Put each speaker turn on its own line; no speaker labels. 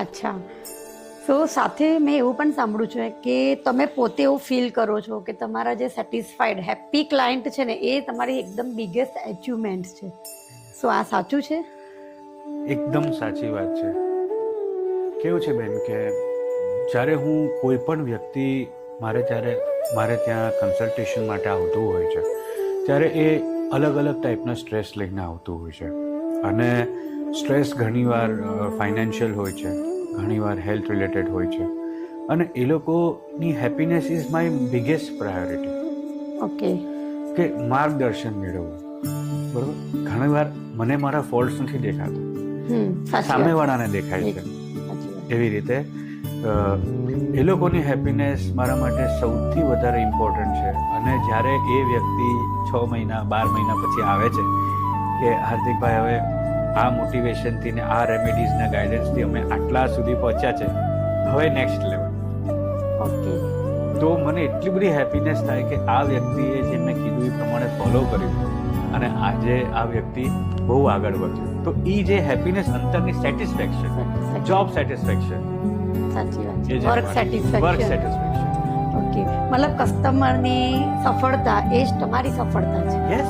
અચ્છા. સો સાથે મેં એવું પણ સાંભળ્યું છે કે તમે પોતે એવું ફીલ કરો છો કે તમારા જે સેટિસ્ફાઈડ હેપી ક્લાયન્ટ છે ને એ તમારી એકદમ બિગેસ્ટ અચીવમેન્ટ છે. સો આ સાચું છે?
એકદમ સાચી વાત છે. કેવું છે બેન કે જ્યારે હું કોઈ પણ વ્યક્તિ મારે ત્યાં કન્સલ્ટેશન માટે આવતું હોય છે ત્યારે એ અલગ અલગ ટાઈપના સ્ટ્રેસ લઈને આવતું હોય છે. અને સ્ટ્રેસ ઘણીવાર ફાઇનાન્શિયલ હોય છે, ઘણીવાર હેલ્થ રિલેટેડ હોય છે. અને એ લોકોની happiness is my biggest priority.
Okay.
કે માર્ગદર્શન મેળવવું. બરાબર. ઘણીવાર મને મારા ફોલ્ટ્સ નથી દેખાતા, સામેવાળાને દેખાય છે. એવી રીતે એ લોકોની હેપીનેસ મારા માટે સૌથી વધારે ઇમ્પોર્ટન્ટ છે. અને જ્યારે એ વ્યક્તિ 6 મહિના 12 મહિના પછી આવે છે કે હાર્દિકભાઈ હવે આ મોટિવેશનથી ને આ રેમેડીઝના ગાઈડન્સથી અમે આટલા સુધી પહોંચ્યા છે, હવે નેક્સ્ટ લેવલ.
ઓકે.
તો મને એટલી બધી હેપીનેસ થાય કે આ વ્યક્તિએ જે મેં કીધું એ પ્રમાણે ફોલો કર્યું અને આજે આ વ્યક્તિ બહુ આગળ વધ્યો. તો એ જે હેપીનેસ અંતરની સેટિસ્ફેક્શન, જોબ સેટિસ્ફેક્શન,
સાચી વાત છે, વર્ક સેટિસ્ફેક્શન. ઓકે. મતલબ કસ્ટમરની સફળતા એ જ તમારી સફળતા છે.
યસ.